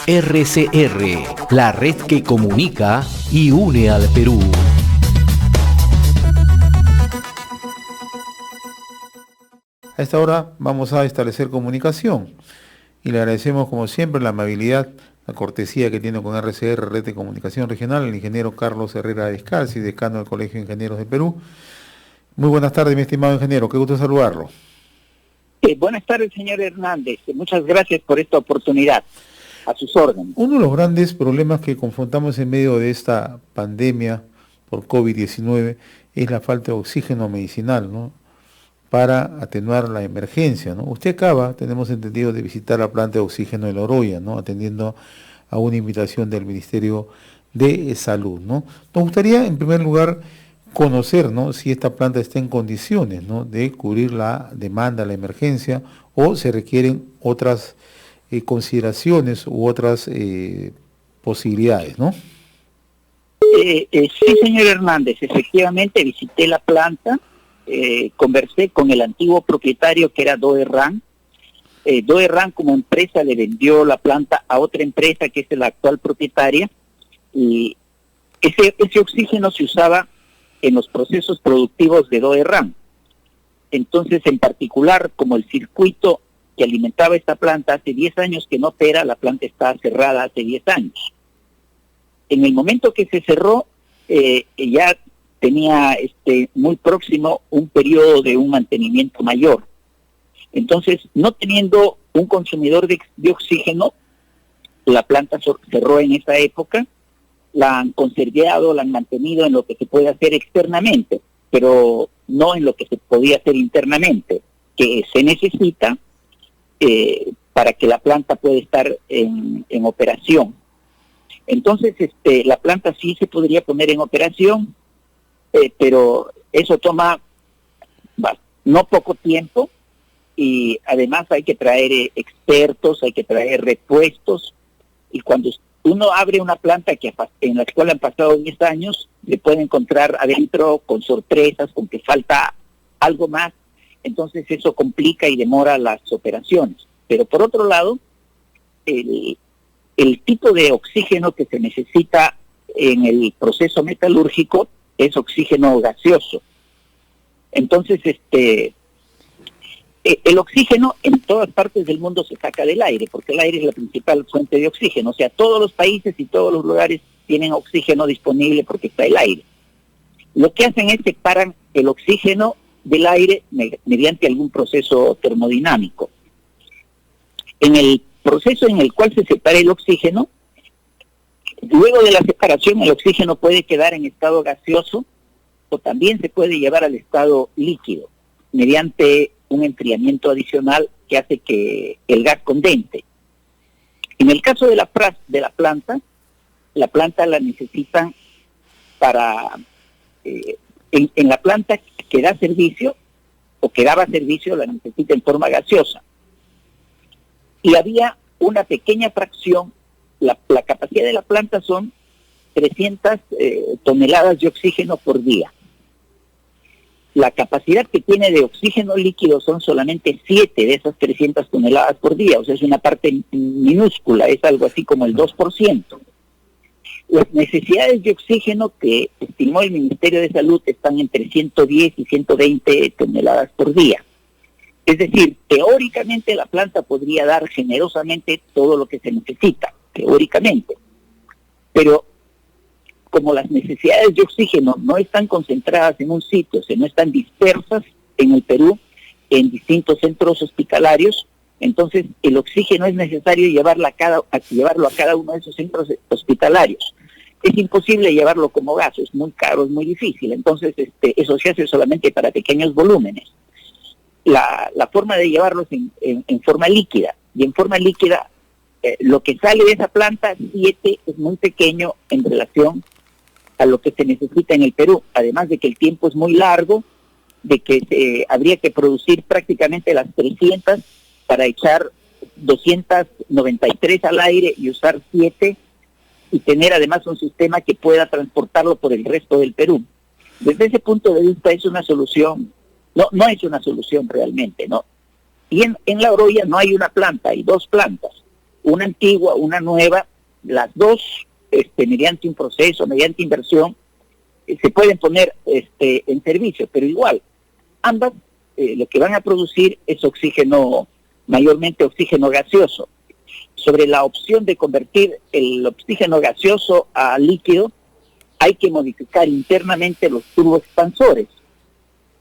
RCR, la red que comunica y une al Perú. A esta hora vamos a establecer comunicación y le agradecemos como siempre la amabilidad, la cortesía que tiene con RCR, Red de Comunicación Regional, el ingeniero Carlos Herrera Descalzi, decano del Colegio de Ingenieros de Perú. Muy buenas tardes, mi estimado ingeniero, qué gusto saludarlo. Buenas tardes, señor Hernández. Muchas gracias por esta oportunidad. A sus órdenes. Uno de los grandes problemas que confrontamos en medio de esta pandemia por COVID-19 es la falta de oxígeno medicinal, ¿no?, para atenuar la emergencia, ¿no? Usted acaba, tenemos entendido, de visitar la planta de oxígeno de Loroya, ¿no?, atendiendo a una invitación del Ministerio de Salud, ¿no? Nos gustaría, en primer lugar, conocer, ¿no?, si esta planta está en condiciones, ¿no?, de cubrir la demanda, la emergencia, o se requieren otras consideraciones u otras posibilidades, ¿no? Sí, señor Hernández, efectivamente visité la planta, conversé con el antiguo propietario que era Doerran. Doerran como empresa le vendió la planta a otra empresa que es la actual propietaria, y ese oxígeno se usaba en los procesos productivos de Doerran. Entonces, en particular, como el circuito que alimentaba esta planta hace 10 años que no opera, la planta está cerrada hace 10 años. En el momento que se cerró, ya tenía muy próximo un periodo de un mantenimiento mayor. Entonces, no teniendo un consumidor de oxígeno, la planta cerró en esa época, la han conservado, la han mantenido en lo que se puede hacer externamente, pero no en lo que se podía hacer internamente, que se necesita para que la planta pueda estar en operación. Entonces, la planta sí se podría poner en operación, pero eso toma no poco tiempo, y además hay que traer expertos, hay que traer repuestos, y cuando uno abre una planta en la cual han pasado 10 años, le puede encontrar adentro con sorpresas, con que falta algo más. Entonces eso complica y demora las operaciones. Pero por otro lado, el tipo de oxígeno que se necesita en el proceso metalúrgico es oxígeno gaseoso. Entonces, el oxígeno en todas partes del mundo se saca del aire, porque el aire es la principal fuente de oxígeno. O sea, todos los países y todos los lugares tienen oxígeno disponible porque está el aire. Lo que hacen es separan el oxígeno del aire mediante algún proceso termodinámico. En el proceso en el cual se separa el oxígeno, luego de la separación el oxígeno puede quedar en estado gaseoso o también se puede llevar al estado líquido mediante un enfriamiento adicional que hace que el gas condense. En el caso de la planta la necesitan para... en la planta que da servicio o que daba servicio la necesita en forma gaseosa. Y había una pequeña fracción, la capacidad de la planta son 300 toneladas de oxígeno por día. La capacidad que tiene de oxígeno líquido son solamente 7 de esas 300 toneladas por día, o sea, es una parte minúscula, es algo así como el 2%. Las necesidades de oxígeno que estimó el Ministerio de Salud están entre 110 y 120 toneladas por día. Es decir, teóricamente la planta podría dar generosamente todo lo que se necesita, teóricamente. Pero como las necesidades de oxígeno no están concentradas en un sitio, sino están dispersas en el Perú, en distintos centros hospitalarios, entonces el oxígeno es necesario llevarlo a cada uno de esos centros hospitalarios. Es imposible llevarlo como gas, es muy caro, es muy difícil, entonces eso se hace solamente para pequeños volúmenes. La forma de llevarlos en forma líquida, y en forma líquida lo que sale de esa planta 7 es muy pequeño en relación a lo que se necesita en el Perú, además de que el tiempo es muy largo, de que habría que producir prácticamente las 300 para echar 293 al aire y usar 7 y tener además un sistema que pueda transportarlo por el resto del Perú. Desde ese punto de vista es una solución, no es una solución realmente, ¿no? Y en La Oroya no hay una planta, hay 2 plantas. una antigua, una nueva, las dos, mediante un proceso, mediante inversión, se pueden poner en servicio, pero igual, ambas lo que van a producir es oxígeno, mayormente oxígeno gaseoso. Sobre la opción de convertir el oxígeno gaseoso a líquido, hay que modificar internamente los turboexpansores.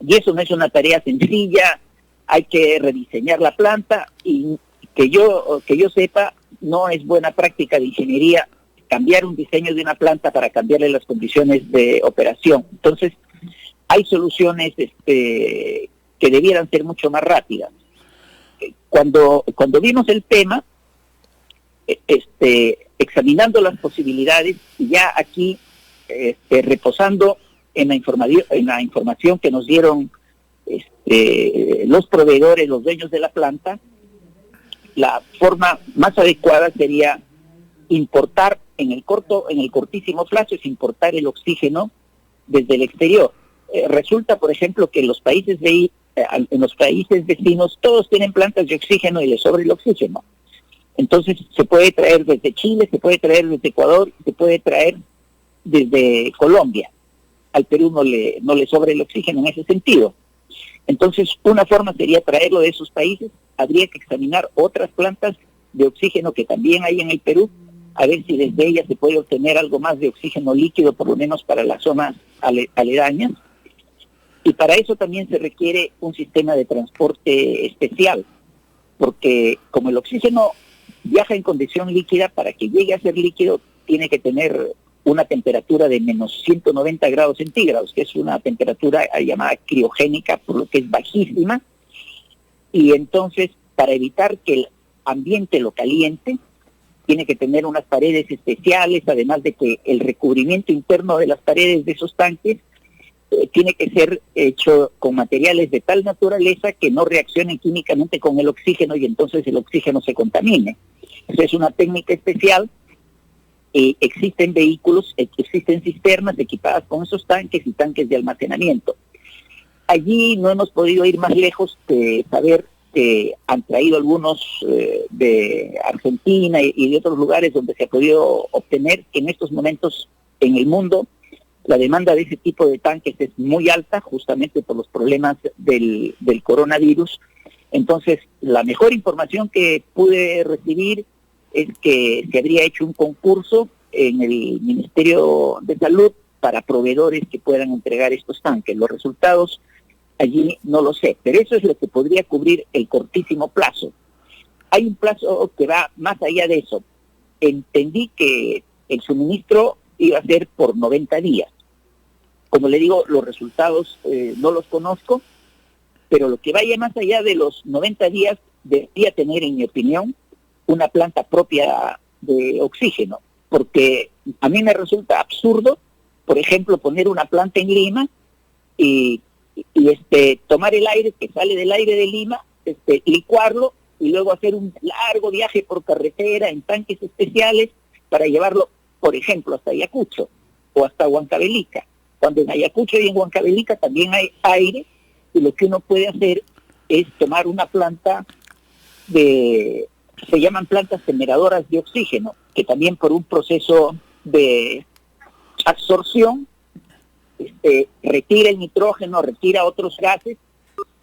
Y eso no es una tarea sencilla, hay que rediseñar la planta y que yo sepa, no es buena práctica de ingeniería cambiar un diseño de una planta para cambiarle las condiciones de operación. Entonces, hay soluciones que debieran ser mucho más rápidas. Cuando vimos el tema, examinando las posibilidades, y ya aquí reposando en la información que nos dieron los proveedores, los dueños de la planta, la forma más adecuada sería importar en el cortísimo plazo, es importar el oxígeno desde el exterior. Resulta, por ejemplo, que en los países vecinos todos tienen plantas de oxígeno y les sobra el oxígeno. Entonces se puede traer desde Chile, se puede traer desde Ecuador, se puede traer desde Colombia. Al Perú no le sobra el oxígeno en ese sentido. Entonces, una forma sería traerlo de esos países. Habría que examinar otras plantas de oxígeno que también hay en el Perú, a ver si desde ellas se puede obtener algo más de oxígeno líquido, por lo menos para las zonas aledañas. Y para eso también se requiere un sistema de transporte especial, porque como el oxígeno viaja en condición líquida, para que llegue a ser líquido tiene que tener una temperatura de menos 190 grados centígrados, que es una temperatura llamada criogénica, por lo que es bajísima. Y entonces, para evitar que el ambiente lo caliente, tiene que tener unas paredes especiales, además de que el recubrimiento interno de las paredes de esos tanques tiene que ser hecho con materiales de tal naturaleza que no reaccionen químicamente con el oxígeno y entonces el oxígeno se contamine. Esa es una técnica especial. Existen vehículos, existen cisternas equipadas con esos tanques y tanques de almacenamiento. Allí no hemos podido ir más lejos que saber que han traído algunos de Argentina y de otros lugares donde se ha podido obtener. En estos momentos en el mundo la demanda de ese tipo de tanques es muy alta, justamente por los problemas del coronavirus. Entonces, la mejor información que pude recibir es que se habría hecho un concurso en el Ministerio de Salud para proveedores que puedan entregar estos tanques. Los resultados allí no lo sé, pero eso es lo que podría cubrir el cortísimo plazo. Hay un plazo que va más allá de eso. Entendí que el suministro iba a ser por 90 días. Como le digo, los resultados no los conozco, pero lo que vaya más allá de los 90 días debería tener, en mi opinión, una planta propia de oxígeno, porque a mí me resulta absurdo, por ejemplo, poner una planta en Lima y tomar el aire que sale del aire de Lima, licuarlo y luego hacer un largo viaje por carretera en tanques especiales para llevarlo, por ejemplo, hasta Ayacucho o hasta Huancavelica, cuando en Ayacucho y en Huancavelica también hay aire, y lo que uno puede hacer es tomar una planta se llaman plantas generadoras de oxígeno, que también por un proceso de absorción retira el nitrógeno, retira otros gases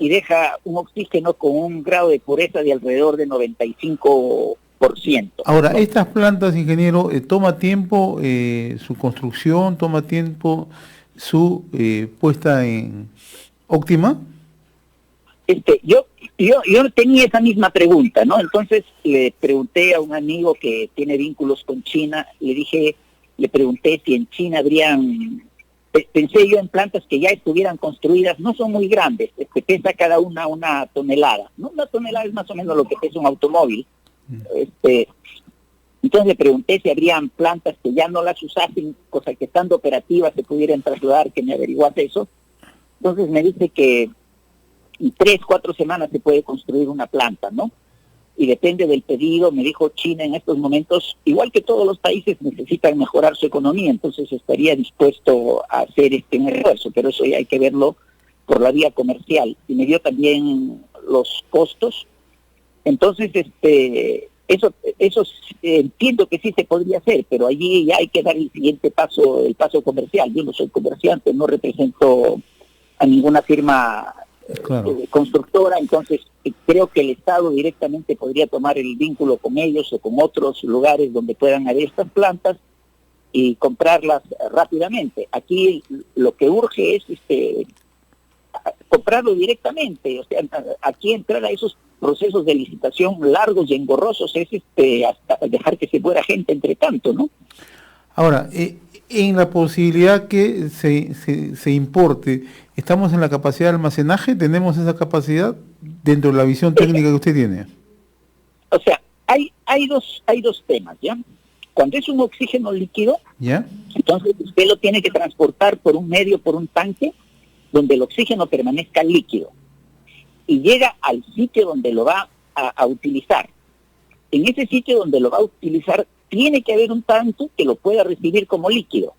y deja un oxígeno con un grado de pureza de alrededor de 95%. Ahora, estas plantas, ingeniero, ¿toma tiempo su construcción, toma tiempo su puesta en óptima? Yo tenía esa misma pregunta, ¿no? Entonces le pregunté a un amigo que tiene vínculos con China, le pregunté si en China habrían, pensé yo en plantas que ya estuvieran construidas, no son muy grandes, pesa cada una tonelada, ¿no? Una tonelada es más o menos lo que pesa un automóvil. Entonces le pregunté si habrían plantas que ya no las usasen, cosa que estando operativas se pudieran trasladar, que me averiguase eso. Entonces me dice que en 3-4 semanas se puede construir una planta, ¿no? Y depende del pedido. Me dijo, China en estos momentos, igual que todos los países, necesitan mejorar su economía, entonces estaría dispuesto a hacer un esfuerzo, pero eso ya hay que verlo por la vía comercial. Y me dio también los costos. Entonces, Eso entiendo que sí se podría hacer, pero allí ya hay que dar el siguiente paso, el paso comercial. Yo no soy comerciante, no represento a ninguna firma Claro. constructora, entonces creo que el Estado directamente podría tomar el vínculo con ellos o con otros lugares donde puedan haber estas plantas y comprarlas rápidamente. Aquí lo que urge es comprarlo directamente, o sea, aquí entrar a esos procesos de licitación largos y engorrosos es hasta dejar que se muera gente entre tanto, ¿no? Ahora, en la posibilidad que se importe, ¿estamos en la capacidad de almacenaje? ¿Tenemos esa capacidad dentro de la visión técnica que usted tiene? O sea, hay dos temas, ¿ya? Cuando es un oxígeno líquido, ¿Ya? entonces usted lo tiene que transportar por un medio, por un tanque, donde el oxígeno permanezca líquido y llega al sitio donde lo va a utilizar. En ese sitio donde lo va a utilizar tiene que haber un tanque que lo pueda recibir como líquido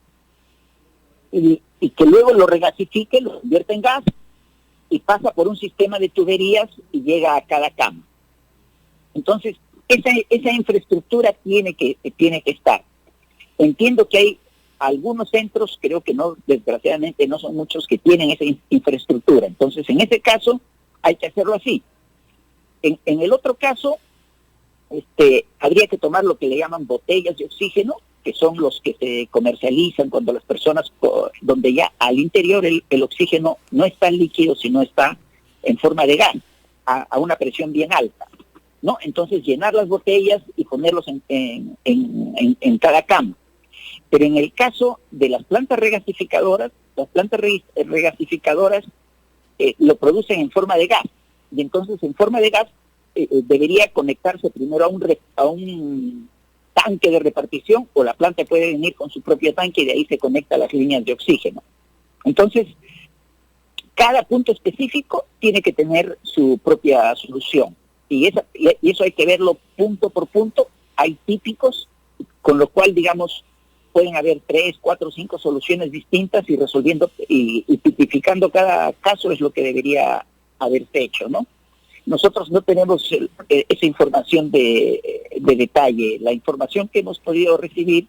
y que luego lo regasifique, lo convierta en gas y pasa por un sistema de tuberías y llega a cada cama. Entonces, esa infraestructura tiene que estar. Entiendo que hay algunos centros, creo que no, desgraciadamente no son muchos, que tienen esa infraestructura. Entonces, en ese caso, hay que hacerlo así. En el otro caso, habría que tomar lo que le llaman botellas de oxígeno, que son los que se comercializan cuando las personas, donde ya al interior el oxígeno no está líquido, sino está en forma de gas, a una presión bien alta, ¿no? Entonces, llenar las botellas y ponerlos en cada cama. Pero en el caso de las plantas regasificadoras, lo producen en forma de gas. Y entonces en forma de gas debería conectarse primero a un tanque de repartición, o la planta puede venir con su propio tanque y de ahí se conecta a las líneas de oxígeno. Entonces, cada punto específico tiene que tener su propia solución. Y eso hay que verlo punto por punto. Hay típicos, con lo cual, digamos, pueden haber 3, 4, 5 soluciones distintas y resolviendo y tipificando cada caso es lo que debería haberse hecho, ¿no? Nosotros no tenemos esa información de detalle. La información que hemos podido recibir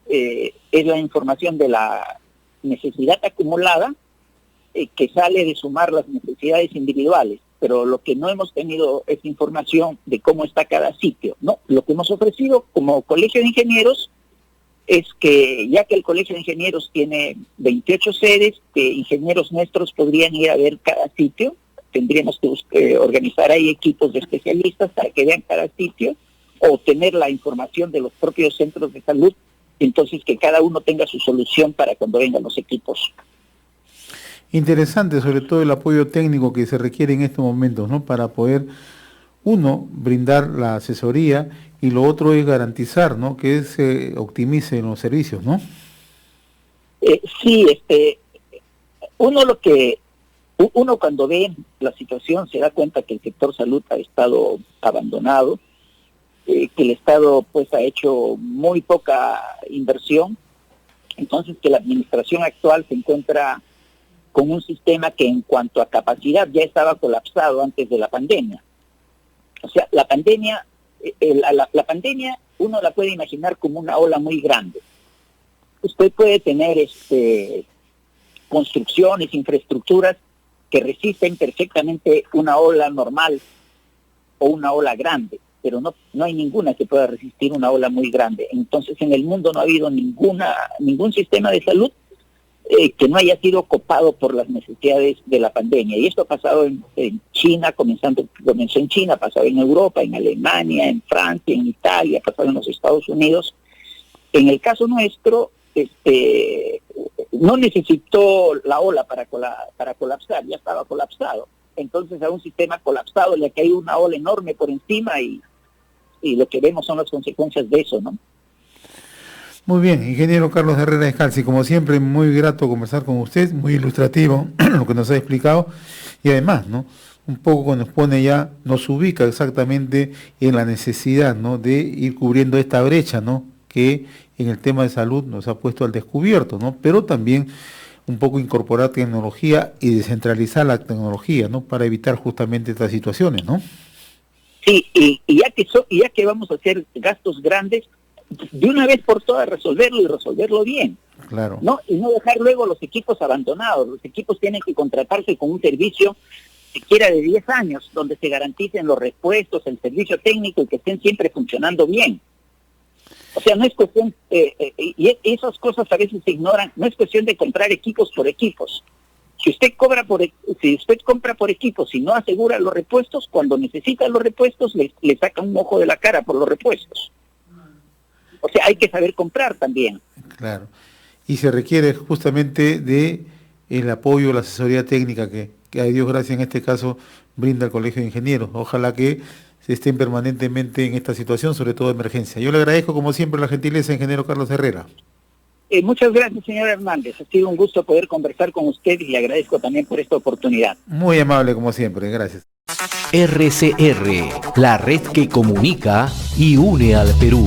es la información de la necesidad acumulada que sale de sumar las necesidades individuales, pero lo que no hemos tenido es información de cómo está cada sitio, ¿no? Lo que hemos ofrecido como Colegio de Ingenieros es que, ya que el Colegio de Ingenieros tiene 28 sedes, que ingenieros nuestros podrían ir a ver cada sitio. Tendríamos que organizar ahí equipos de especialistas para que vean cada sitio, o tener la información de los propios centros de salud, entonces que cada uno tenga su solución para cuando vengan los equipos. Interesante, sobre todo el apoyo técnico que se requiere en estos momentos, ¿no? Para poder, uno, brindar la asesoría, y lo otro es garantizar, ¿no?, que se optimicen los servicios, ¿no? Sí, uno cuando ve la situación se da cuenta que el sector salud ha estado abandonado, que el Estado pues ha hecho muy poca inversión, entonces que la administración actual se encuentra con un sistema que en cuanto a capacidad ya estaba colapsado antes de la pandemia. O sea, la pandemia uno la puede imaginar como una ola muy grande. Usted puede tener construcciones, infraestructuras que resisten perfectamente una ola normal o una ola grande, pero no hay ninguna que pueda resistir una ola muy grande. Entonces, en el mundo no ha habido ningún sistema de salud que no haya sido copado por las necesidades de la pandemia. Y esto ha pasado en China, comenzó en China, ha pasado en Europa, en Alemania, en Francia, en Italia, ha pasado en los Estados Unidos. En el caso nuestro, no necesitó la ola para colapsar, ya estaba colapsado. Entonces, a un sistema colapsado le ha caído una ola enorme por encima y lo que vemos son las consecuencias de eso, ¿no? Muy bien, ingeniero Carlos Herrera Escalzi, como siempre, muy grato conversar con usted, muy ilustrativo lo que nos ha explicado, y además, ¿no?, un poco nos ubica exactamente en la necesidad, ¿no?, de ir cubriendo esta brecha, ¿no?, que en el tema de salud nos ha puesto al descubierto, ¿no?, pero también un poco incorporar tecnología y descentralizar la tecnología, ¿no?, para evitar justamente estas situaciones, ¿no? Sí, y ya que vamos a hacer gastos grandes, de una vez por todas resolverlo y resolverlo bien. Claro. ¿No? Y no dejar luego los equipos abandonados. Los equipos tienen que contratarse con un servicio siquiera de 10 años, donde se garanticen los repuestos, el servicio técnico y que estén siempre funcionando bien. O sea, no es cuestión, y esas cosas a veces se ignoran, no es cuestión de comprar equipos por equipos. Si usted compra por equipos y no asegura los repuestos, cuando necesita los repuestos le saca un ojo de la cara por los repuestos. O sea, hay que saber comprar también. Claro. Y se requiere justamente de el apoyo, la asesoría técnica que a Dios gracias en este caso brinda el Colegio de Ingenieros. Ojalá que se estén permanentemente en esta situación, sobre todo de emergencia. Yo le agradezco como siempre la gentileza, ingeniero Carlos Herrera. Muchas gracias, señor Hernández. Ha sido un gusto poder conversar con usted y le agradezco también por esta oportunidad. Muy amable como siempre, gracias. RCR, la red que comunica y une al Perú.